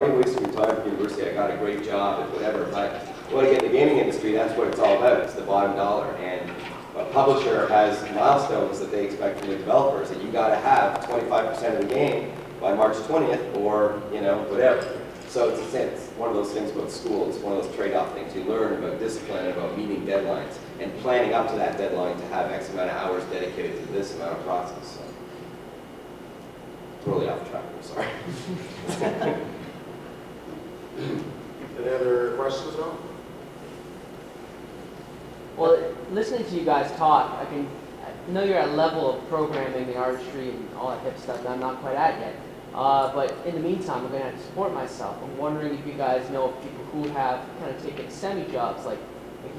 I'm wasting your time at university. I got a great job at whatever. If I want to get in the gaming industry, that's what it's all about. It's the bottom dollar. And a publisher has milestones that they expect from the developers, that you got to have 25% of the game by March 20th, or whatever. So it's one of those things about school. It's one of those trade-off things. You learn about discipline, about meeting deadlines, and planning up to that deadline to have X amount of hours dedicated to this amount of process. So, totally off track. I'm sorry. Any other questions, though? Well, listening to you guys talk, I know you're at a level of programming, the artistry, and all that hip stuff that I'm not quite at yet. But in the meantime, I'm going to have to support myself. I'm wondering if you guys know of people who have kind of taken semi-jobs, like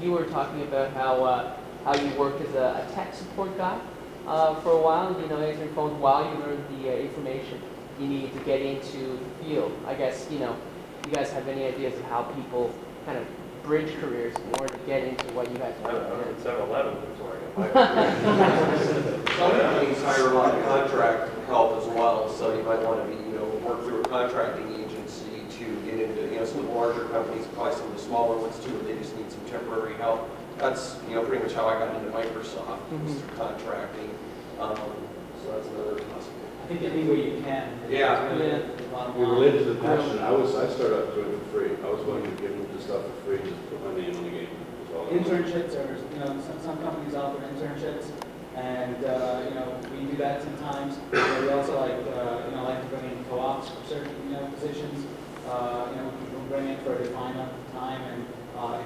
you were talking about how you worked as a tech support guy for a while, answering phones while you learned the information you need to get into the field. I guess, you guys have any ideas of how people kind of bridge careers in order to get into what you guys are doing? I was 7-Eleven before I got my Some companies hire a lot of contract help as well, so you might want to work through a contracting agency to get into, some of the larger companies, probably some of the smaller ones too, where they just need some temporary help. That's, pretty much how I got into Microsoft, was through contracting. So that's another possibility. I think any way you can. Yeah. Related to the passion, I started out doing it for free. I was willing to give them the stuff for free, just put my name on the game. Internships, or some companies offer internships, and we do that sometimes. We also like to bring in co-ops for certain positions. We can bring in for a defined amount of time, and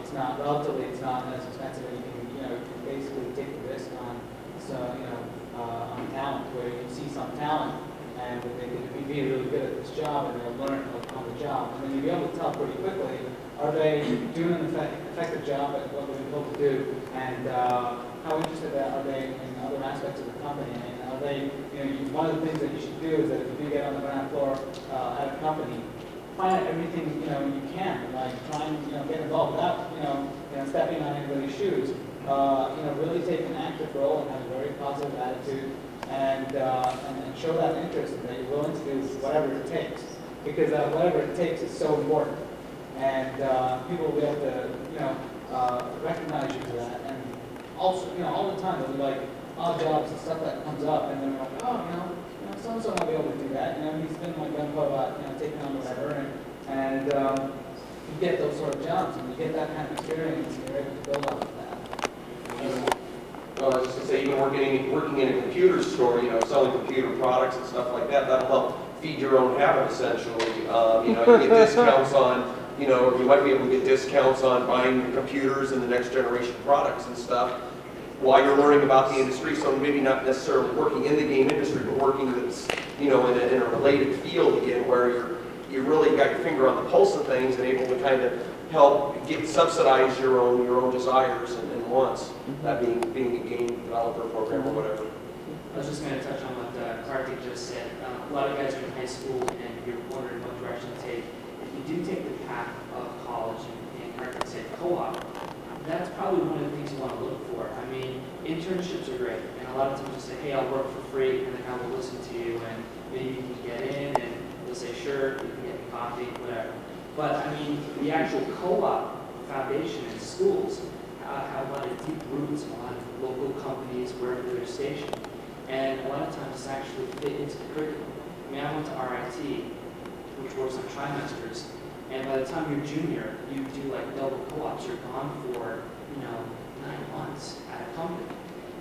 it's not as expensive, and you can basically take the risk on on talent, where you see some talent and they could be really good at this job, and they'll learn on the job, and then you'll be able to tell pretty quickly, are they doing an effective job at what they're able to do, and how interested are they in other aspects of the company, and are they, one of the things that you should do is that if you do get on the ground floor at a company, find out everything you can, like try and get involved without stepping on anybody's shoes. Really take an active role and have a very positive attitude, and show that interest that you're willing to do whatever it takes, because whatever it takes is so important, and people will be able to recognize you for that, and also all the time there'll be like odd jobs and stuff that comes up, and they're like, oh so and so might be able to do that. He's been like gung-ho about taking on whatever, and you get those sort of jobs, and you get that kind of experience, and you're able to build off of that. Well, I was just going to say, even working in a computer store, selling computer products and stuff like that, that'll help feed your own habit, essentially. You get discounts on, or you might be able to get discounts on buying computers and the next generation products and stuff while you're learning about the industry. So maybe not necessarily working in the game industry, but working that's, in a related field again, where you really got your finger on the pulse of things and able to kind of help subsidize your own desires and wants, that being a game developer, programmer, whatever. I was just going to touch on what Karthik just said. A lot of guys are in high school and you're wondering what direction to take. If you do take the path of college and Karthik said co-op, that's probably one of the things you want to look for. I mean, internships are great, and a lot of times you say, hey, I'll work for free, and the guy will listen to you, and maybe you can get in, and they'll say, sure, you can get me coffee, whatever. But I mean, the actual co-op foundation in schools have a lot of deep roots in a lot of local companies wherever they're stationed. And a lot of times it's actually fit into the curriculum. I mean, I went to RIT, which works on trimesters, and by the time you're junior, you do like double co-ops. You're gone for, 9 months at a company.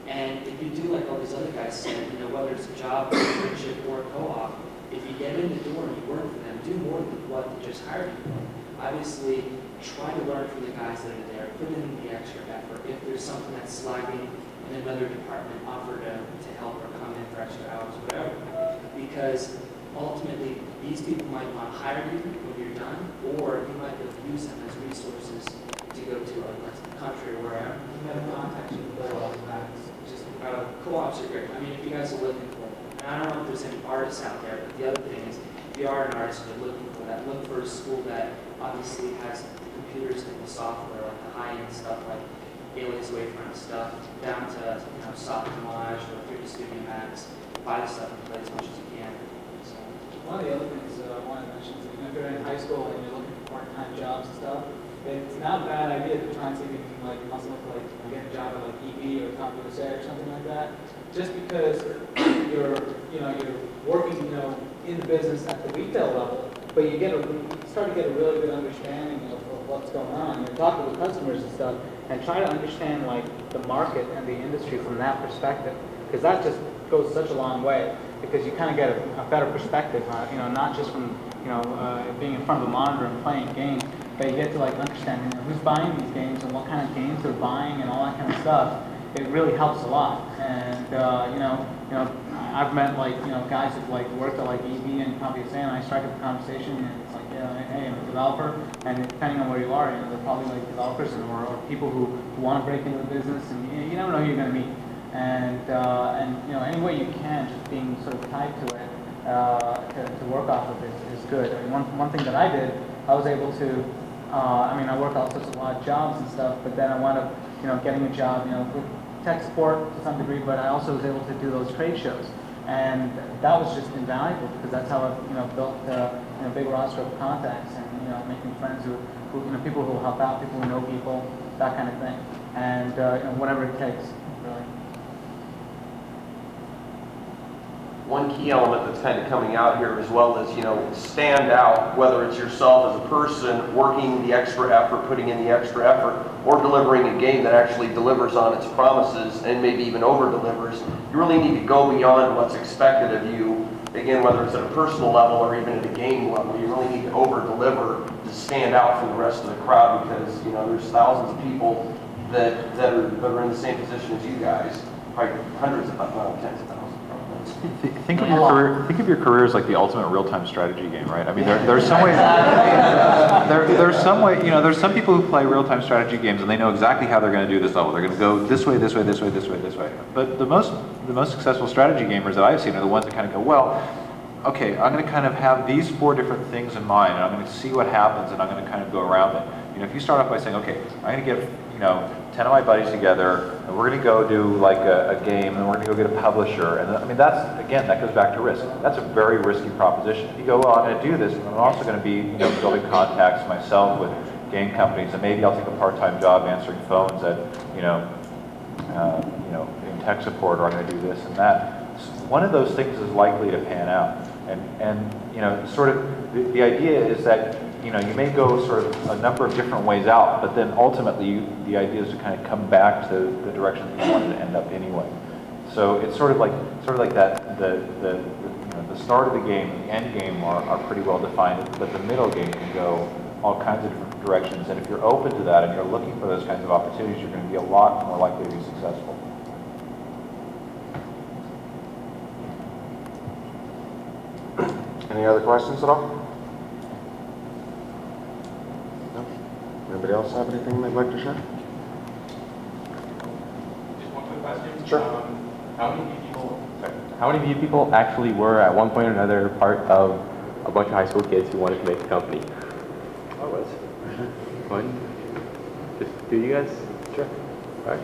And if you do like all these other guys said, whether it's a job, internship, or a co-op, if you get in the door and you work for them, do more than what they just hired you for. Obviously, try to learn from the guys that are there, put in the extra effort. If there's something that's slagging in another department, offer to help or come in for extra hours, whatever. Because ultimately, these people might want to hire you when you're done, or you might be able to use them as resources to go to the country or wherever. You have contacts you can build off of that. Just co-ops are great. I mean, if you guys are looking for them. And I don't know if there's any artists out there, but the other thing is, if you are an artist and you're looking for that, look for a school that obviously has computers and the software, like the high-end stuff, like Alias Wavefront stuff, down to Soft Image or 3D Studio Max. Buy the stuff and play as much as you can. So. One of the other things I want to mention is, if you're in high school and you're looking for part-time jobs and stuff, it's not a bad idea to try and see if you can like muscle up like get a job at like EB or computer science or something like that. Just because you're working in the business at the retail level, but you start to get a really good understanding of what's going on. You're talking with customers and stuff, and try to understand like the market and the industry from that perspective, because that just goes such a long way. Because you kind of get a better perspective, not just from being in front of a monitor and playing games, but you get to like understand who's buying these games and what kind of games they're buying and all that kind of stuff. It really helps a lot. And I've met like guys who've like worked at like EB and computer science, and I strike up a conversation and it's like, hey, I'm a developer, and depending on where you are, they're probably like developers or people who want to break into the business, and you never know who you're going to meet. And any way you can, just being sort of tied to it to work off of is good. I mean, one thing that I did, I was able to. I worked all sorts of odd jobs and stuff, but then I wound up, getting a job, with tech support to some degree. But I also was able to do those trade shows, and that was just invaluable because that's how I, built a big roster of contacts and making friends who people who will help out, people who know people, that kind of thing, and whatever it takes, really. One key element that's kind of coming out here as well is, stand out, whether it's yourself as a person working the extra effort, putting in the extra effort, or delivering a game that actually delivers on its promises and maybe even over-delivers. You really need to go beyond what's expected of you, again, whether it's at a personal level or even at a game level. You really need to over-deliver to stand out from the rest of the crowd because, there's thousands of people that are in the same position as you guys, probably hundreds of, well, tens of thousands. Think of your career as like the ultimate real-time strategy game, right? I mean, there's some way, there's some people who play real-time strategy games and they know exactly how they're going to do this level. They're going to go this way, this way, this way, this way, this way. But the most successful strategy gamers that I've seen are the ones that kind of go, well, okay, I'm going to kind of have these 4 different things in mind, and I'm going to see what happens, and I'm going to kind of go around it. If you start off by saying, okay, I'm going to get 10 of my buddies together, and we're going to go do like a game, and we're going to go get a publisher, and that goes back to risk. That's a very risky proposition. If you go, well, I'm going to do this, and I'm also going to be building contacts myself with game companies, and maybe I'll take a part-time job answering phones at in tech support, or I'm going to do this and that. One of those things is likely to pan out, and sort of the idea is that you may go sort of a number of different ways out, but then ultimately the idea is to kind of come back to the direction that you wanted to end up anyway. So it's sort of like that. The start of the game and the end game are pretty well defined, but the middle game can go all kinds of different directions. And if you're open to that and you're looking for those kinds of opportunities, you're going to be a lot more likely to be successful. Any other questions at all? No? Anybody else have anything they'd like to share? Just one quick question. Sure. How many people actually were at one point or another part of a bunch of high school kids who wanted to make a company? I was. One? Just do you guys? Sure. All right.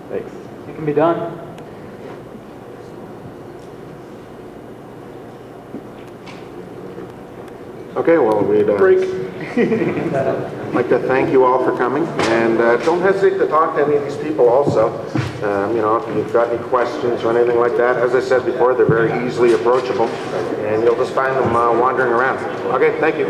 Thanks. It can be done. Okay, well, we'd like to thank you all for coming, and don't hesitate to talk to any of these people also. If you've got any questions or anything like that, as I said before, they're very easily approachable, and you'll just find them wandering around. Okay, thank you.